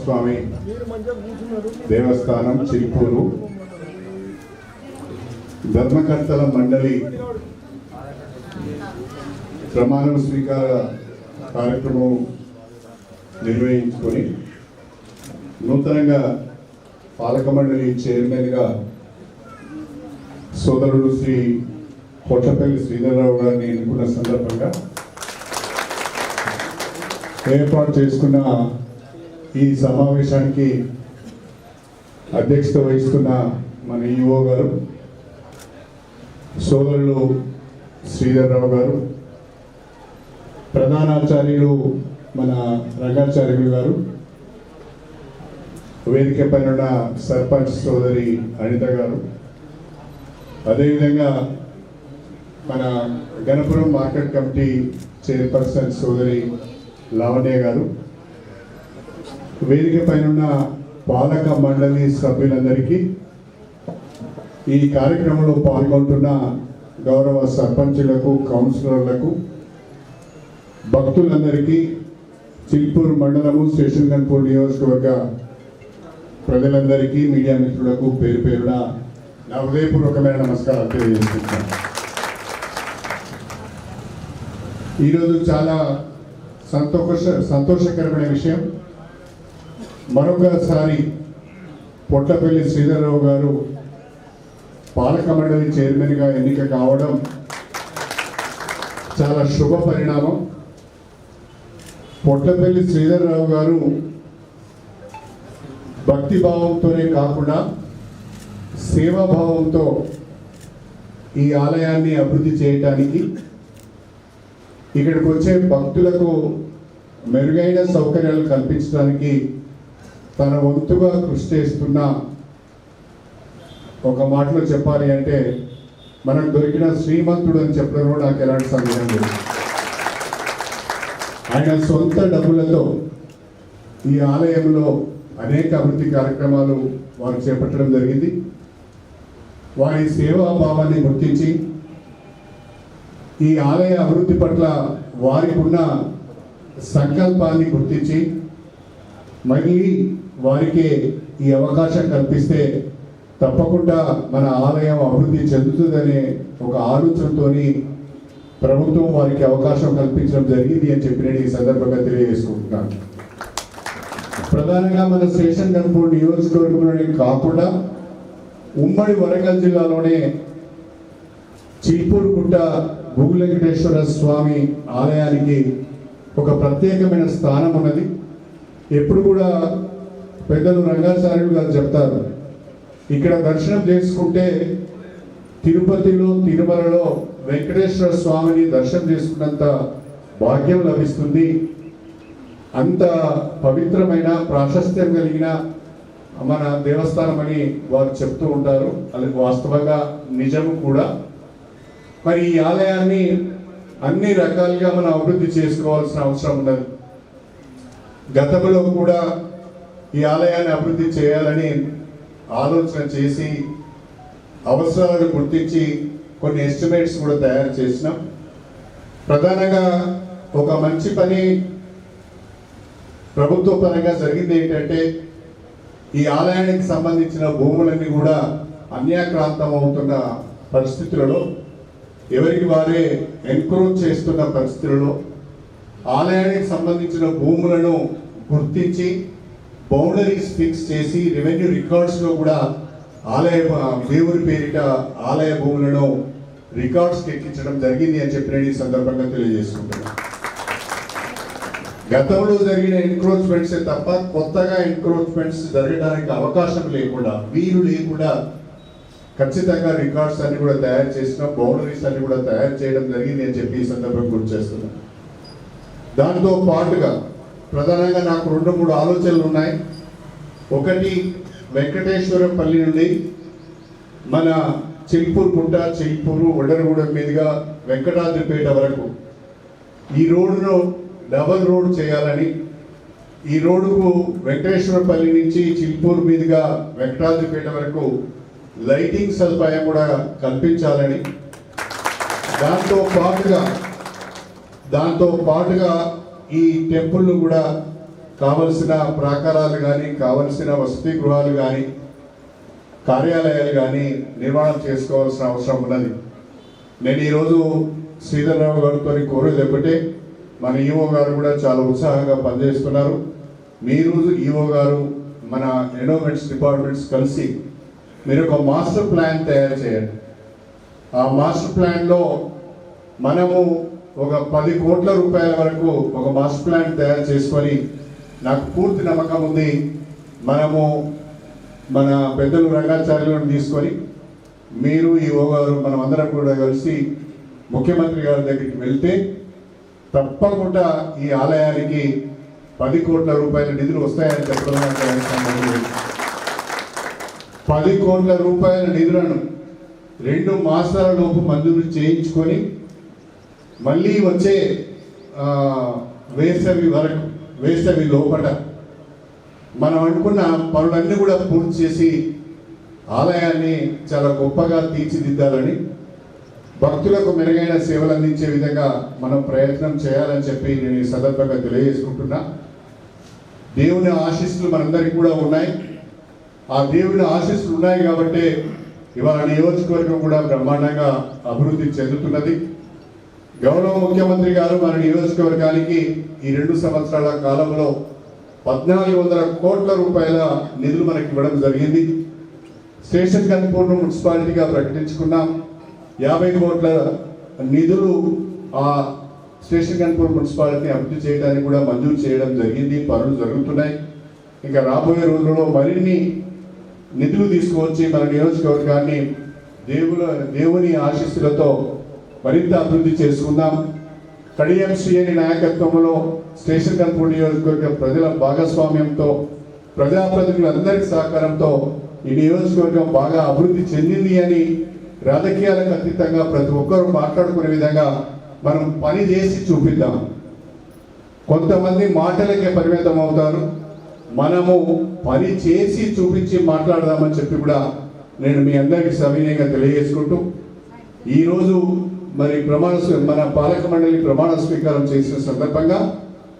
స్వామి దేవస్థానం చిలుకూరు ధర్మకర్తల మండలి ప్రమాణ స్వీకార కార్యక్రమం నిర్వహించుకొని నూతనంగా పాలక మండలి చైర్మన్గా సోదరుడు శ్రీ పొట్లపల్లి శ్రీధర్రావు గారిని ఎన్నుకున్న సందర్భంగా ఏర్పాటు చేసుకున్న ఈ సమావేశానికి అధ్యక్షత వహిస్తున్న మన ఈఓ గారు, సోదరులు శ్రీధర్రావు గారు, ప్రధానాచార్యులు మన రంగాచార్యులు గారు, వేదిక పైన ఉన్న సర్పంచ్ సోదరి అనిత గారు, అదేవిధంగా మన గణపురం మార్కెట్ కమిటీ చైర్పర్సన్ సోదరి లావణ్య గారు, వేదిక పైన ఉన్న పాలక మండలి సభ్యులందరికీ, ఈ కార్యక్రమంలో పాల్గొంటున్న గౌరవ సర్పంచులకు, కౌన్సిలర్లకు, భక్తులందరికీ, చిల్పూర్ మండలము స్టేషన్ గన్పూర్ నియోజకవర్గ ప్రజలందరికీ, మీడియా మిత్రులకు పేరు పేరున నా హృదయపూర్వకమైన నమస్కారాలు తెలియజేస్తున్నాను. ఈరోజు చాలా సంతోషకరమైన విషయం. మరొకసారి పొట్లపల్లి శ్రీధర్రావు గారు పాలక మండలి చైర్మన్గా ఎన్నిక కావడం చాలా శుభ పరిణామం. పొట్లపల్లి శ్రీధర్రావు గారు భక్తిభావంతోనే కాకుండా సేవాభావంతో ఈ ఆలయాన్ని అభివృద్ధి చేయటానికి, ఇక్కడికి వచ్చే భక్తులకు మెరుగైన సౌకర్యాలు కల్పించడానికి తన వంతుగా కృషి చేస్తున్న, ఒక మాటలో చెప్పాలి అంటే మనకు దొరికిన శ్రీమంతుడు అని చెప్పడంలో నాకు ఎలాంటి సందేహం లేదు. ఆయన సొంత డబ్బులతో ఈ ఆలయంలో అనేక అభివృద్ధి కార్యక్రమాలు వారు చేపట్టడం జరిగింది. వారి సేవాభావాన్ని గుర్తించి ఈ ఆలయ అభివృద్ధి పట్ల వారికి ఉన్న సంకల్పాన్ని గుర్తించి మళ్ళీ వారికి ఈ అవకాశం కల్పిస్తే తప్పకుండా మన ఆలయం అభివృద్ధి చెందుతుందనే ఒక ఆలోచనతో ప్రభుత్వం వారికి అవకాశం కల్పించడం జరిగింది అని చెప్పి నేను ఈ సందర్భంగా తెలియజేసుకుంటున్నాను. ప్రధానంగా మన స్టేషన్ గన్పూర్ నియోజకవర్గంలోనే కాకుండా ఉమ్మడి వరంగల్ జిల్లాలోనే చిల్పూర్ గుట్ట భూగుల వెంకటేశ్వర స్వామి ఆలయానికి ఒక ప్రత్యేకమైన స్థానం ఉన్నది. ఎప్పుడు కూడా పెద్దలు రంగాచార్యులు గారు చెప్తారు, ఇక్కడ దర్శనం చేసుకుంటే తిరుపతిలో, తిరుమలలో వెంకటేశ్వర స్వామిని దర్శనం చేసుకున్నంత భాగ్యం లభిస్తుంది. అంత పవిత్రమైన, ప్రాశస్త్యం కలిగిన మన దేవస్థానం అని వారు చెప్తూ ఉంటారు. అది వాస్తవంగా నిజము కూడా. మరి ఈ ఆలయాన్ని అన్ని రకాలుగా మనం అభివృద్ధి చేసుకోవాల్సిన అవసరం ఉన్నది. గతంలో కూడా ఈ ఆలయాన్ని అభివృద్ధి చేయాలని ఆలోచన చేసి అవసరాలను గుర్తించి కొన్ని ఎస్టిమేట్స్ కూడా తయారు చేసినాం. ప్రధానంగా ఒక మంచి పని ప్రభుత్వ పరంగా జరిగింది ఏంటంటే, ఈ ఆలయానికి సంబంధించిన భూములన్నీ కూడా అన్యాక్రాంతం అవుతున్న పరిస్థితులలో, ఎవరికి వారే ఎన్క్రోచ్ చేస్తున్న పరిస్థితులలో ఆలయానికి సంబంధించిన భూములను గుర్తించి బౌండరీస్ ఫిక్స్ చేసి రెవెన్యూ రికార్డ్స్లో కూడా ఆలయ దేవుని పేరిట ఆలయ భూములను రికార్డ్స్కి ఎక్కించడం జరిగింది అని చెప్పి నేను ఈ సందర్భంగా తెలియజేసుకుంటున్నాను. గతంలో జరిగిన ఎన్క్రోచ్మెంట్సే తప్ప కొత్తగా ఎన్క్రోచ్మెంట్స్ జరగడానికి అవకాశం లేకుండా, వీలు లేకుండా ఖచ్చితంగా రికార్డ్స్ అన్ని కూడా తయారు చేసిన, బౌండరీస్ అన్ని కూడా తయారు చేయడం జరిగింది అని చెప్పి ఈ సందర్భంగా గుర్తు చేస్తున్నాను. దాంతో పాటుగా ప్రధానంగా నాకు 2-3 ఆలోచనలు ఉన్నాయి. ఒకటి, వెంకటేశ్వరపల్లి నుండి మన చిల్పూర్ గుట్ట, చిల్పూరు, వడ్డరగూడెం మీదుగా వెంకటాద్రిపేట వరకు ఈ రోడ్డును డబల్ రోడ్ చేయాలని, ఈ రోడ్డుకు వెంకటేశ్వరపల్లి నుంచి చిల్పూర్ మీదుగా వెంకటాద్రిపేట వరకు లైటింగ్ సదుపాయం కూడా కల్పించాలని, దాంతో పాటుగా ఈ టెంపుల్ను కూడా కావలసిన ప్రాకారాలు కానీ, కావలసిన వసతి గృహాలు కానీ, కార్యాలయాలు కానీ నిర్మాణం చేసుకోవాల్సిన అవసరం ఉన్నది. నేను ఈరోజు శ్రీధర్రావు గారితో కోరేది ఒకటే, మన ఈఓ గారు కూడా చాలా ఉత్సాహంగా పనిచేస్తున్నారు. మీరు ఈఓ గారు, మన ఎన్విరాన్మెంట్స్ డిపార్ట్మెంట్స్ కలిసి మీరు ఒక మాస్టర్ ప్లాన్ తయారు చేయండి. ఆ మాస్టర్ ప్లాన్లో మనము ఒక 10 కోట్ల రూపాయల వరకు ఒక మాస్టర్ ప్లాన్ తయారు చేసుకొని, నాకు పూర్తి నమ్మకం ఉంది మనము మన పెద్దలు రంగాచార్యులను తీసుకొని మీరు ఈఓ గారు మనం అందరం కూడా కలిసి ముఖ్యమంత్రి గారి దగ్గరికి వెళ్తే తప్పకుండా ఈ ఆలయానికి 10 కోట్ల రూపాయల నిధులు వస్తాయని చెప్పడం 10 కోట్ల రూపాయల నిధులను 2 మాసాల లోపు మంజూరు చేయించుకొని మళ్ళీ వచ్చే వేసవి లోపల మనం అనుకున్న పనులన్నీ కూడా పూర్తి చేసి ఆలయాన్ని చాలా గొప్పగా తీర్చిదిద్దాలని, భక్తులకు మెరుగైన సేవలు అందించే విధంగా మనం ప్రయత్నం చేయాలని చెప్పి నేను ఈ సందర్భంగా తెలియజేసుకుంటున్నా. దేవుని ఆశీస్సులు మనందరికీ కూడా ఉన్నాయి. ఆ దేవుని ఆశీస్సులు ఉన్నాయి కాబట్టి ఇవాళ నియోజకవర్గం కూడా బ్రహ్మాండంగా అభివృద్ధి చెందుతున్నది. గౌరవ ముఖ్యమంత్రి గారు మన నియోజకవర్గానికి ఈ 2 సంవత్సరాల కాలంలో 1400 కోట్ల రూపాయల నిధులు మనకి ఇవ్వడం జరిగింది. స్టేషన్ కన్పూర్ను మున్సిపాలిటీగా ప్రకటించుకున్నాం. 50 కోట్ల నిధులు ఆ స్టేషన్ కన్పూర్ మున్సిపాలిటీని అభివృద్ధి చేయడానికి కూడా మంజూరు చేయడం జరిగింది. పనులు జరుగుతున్నాయి. ఇంకా రాబోయే రోజుల్లో మరిన్ని నిధులు తీసుకువచ్చి మన నియోజకవర్గాన్ని దేవుని ఆశీస్సులతో మరింత అభివృద్ధి చేసుకుందాం. కడియం శ్రీని నాయకత్వంలో స్టేషన్ కన్పూర్ నియోజకవర్గ ప్రజల భాగస్వామ్యంతో, ప్రజాప్రతినిధులందరి సహకారంతో ఈ నియోజకవర్గం బాగా అభివృద్ధి చెందింది అని రాజకీయాలకు అతీతంగా ప్రతి ఒక్కరూ మాట్లాడుకునే విధంగా మనం పని చేసి చూపిద్దాం. కొంతమంది మాటలకే పరిమితం అవుతారు, మనము పని చేసి చూపించి మాట్లాడదామని చెప్పి కూడా నేను మీ అందరికీ సవినయంగా తెలియజేసుకుంటూ, ఈరోజు మరి మన పాలక మండలి ప్రమాణ స్వీకారం చేసిన సందర్భంగా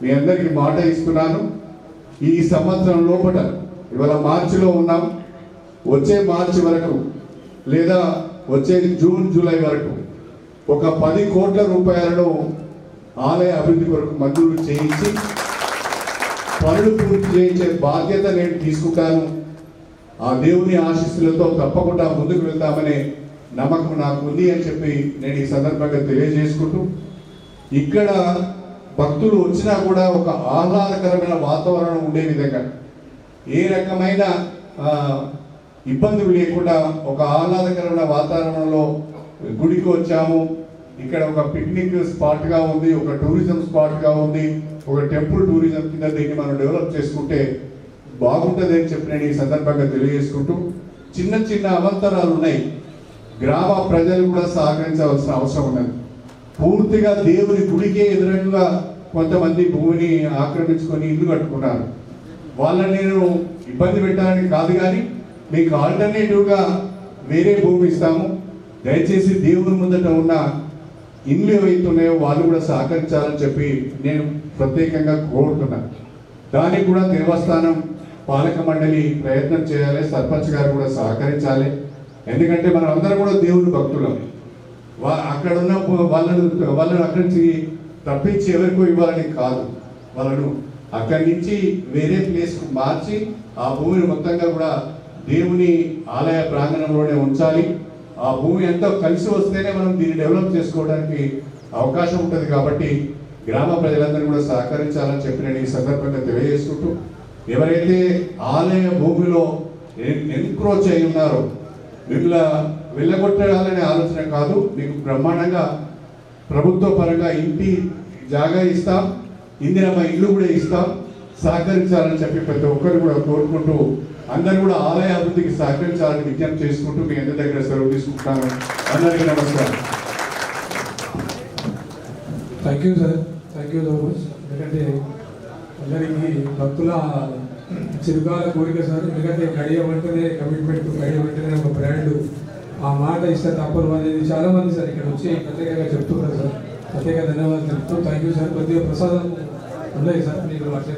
మీ అందరికీ మాట ఇస్తున్నాను. ఈ సంవత్సరం లోపల, ఇవాళ మార్చిలో ఉన్నాం, వచ్చే మార్చి వరకు లేదా వచ్చే జూన్ జూలై వరకు ఒక 10 కోట్ల రూపాయలను ఆలయ అభివృద్ధి కొరకు మంజూరు చేయించి పనులు పూర్తి చేయించే బాధ్యత నేను తీసుకుంటాను. ఆ దేవుని ఆశీస్సులతో తప్పకుండా ముందుకు వెళ్తామనే నమ్మకం నాకు ఉంది అని చెప్పి నేను ఈ సందర్భంగా తెలియజేసుకుంటూ, ఇక్కడ భక్తులు వచ్చినా కూడా ఒక ఆహ్లాదకరమైన వాతావరణం ఉండే విధంగా, ఏ రకమైన ఇబ్బందులు లేకుండా ఒక ఆహ్లాదకరమైన వాతావరణంలో గుడికి వచ్చాము. ఇక్కడ ఒక పిక్నిక్ స్పాట్గా ఉంది, ఒక టూరిజం స్పాట్గా ఉంది, ఒక టెంపుల్ టూరిజం కింద దీన్ని మనం డెవలప్ చేసుకుంటే బాగుంటుంది అని చెప్పి నేను ఈ సందర్భంగా తెలియజేసుకుంటూ, చిన్న చిన్న అవంతరాలు ఉన్నాయి, గ్రామ ప్రజలు కూడా సహకరించవలసిన అవసరం ఉన్నది. పూర్తిగా దేవుని గుడికే ఎదురుగా కొంతమంది భూమిని ఆక్రమించుకొని ఇల్లు కట్టుకున్నారు. వాళ్ళని నేను ఇబ్బంది పెట్టాలని కాదు, కానీ మీకు ఆల్టర్నేటివ్గా వేరే భూమి ఇస్తాము. దయచేసి దేవుని ముందట ఉన్న ఇల్లు ఏవైతున్నాయో వాళ్ళు కూడా సహకరించాలని చెప్పి నేను ప్రత్యేకంగా కోరుతున్నాను. దానికి కూడా దేవస్థానం పాలక మండలి ప్రయత్నం చేయాలి, సర్పంచ్ గారు కూడా సహకరించాలి. ఎందుకంటే మనం అందరం కూడా దేవుని భక్తులం. అక్కడ ఉన్న వాళ్ళను అక్కడి నుంచి తప్పించి ఎవరికో ఇవ్వాలని కాదు, వాళ్ళను అక్కడి నుంచి వేరే ప్లేస్కు మార్చి ఆ భూమిని మొత్తంగా కూడా దేవుని ఆలయ ప్రాంగణంలోనే ఉంచాలి. ఆ భూమి ఎంతో కలిసి వస్తేనే మనం దీన్ని డెవలప్ చేసుకోవడానికి అవకాశం ఉంటుంది. కాబట్టి గ్రామ ప్రజలందరూ కూడా సహకరించాలని చెప్పి నేను ఈ సందర్భంగా తెలియజేసుకుంటూ, ఎవరైతే ఆలయ భూమిలో ఎన్క్రోచ్ అయి ఉన్నారో మిమ్మల్ని వెళ్ళగొట్టాలనే ఆలోచన కాదు, మీకు బ్రహ్మాండంగా ప్రభుత్వ పరంగా ఇంటి జాగా ఇస్తాం, ఇందిరమ్మ ఇల్లు కూడా ఇస్తాం, సహకరించాలని చెప్పి ప్రతి ఒక్కరు కూడా కోరుకుంటూ, అందరూ కూడా ఆలయ అభివృద్ధికి సహకరించాలని విజ్ఞప్తి చేసుకుంటూ మీ అందరి దగ్గర సెలవు తీసుకుంటాను. అందరికీ నమస్కారం. Thank you sir, thank you so much. ఎందుకంటే అందరికీ భక్తుల చిరుకాల కోరిక సార్. ఎందుకంటే కడియం అంటేనే కమిట్మెంట్, కడియం అంటేనే ఒక బ్రాండ్. ఆ మాట ఇస్తే తప్పరు అనేది చాలా మంది సార్ ఇక్కడ వచ్చి ప్రత్యేకంగా చెప్తున్నారు సార్. ప్రత్యేక ధన్యవాదాలు చెప్తూ థ్యాంక్ యూ సార్. కొద్దిగా ప్రసాదం ఉన్నాయి సార్, మీరు అట్లా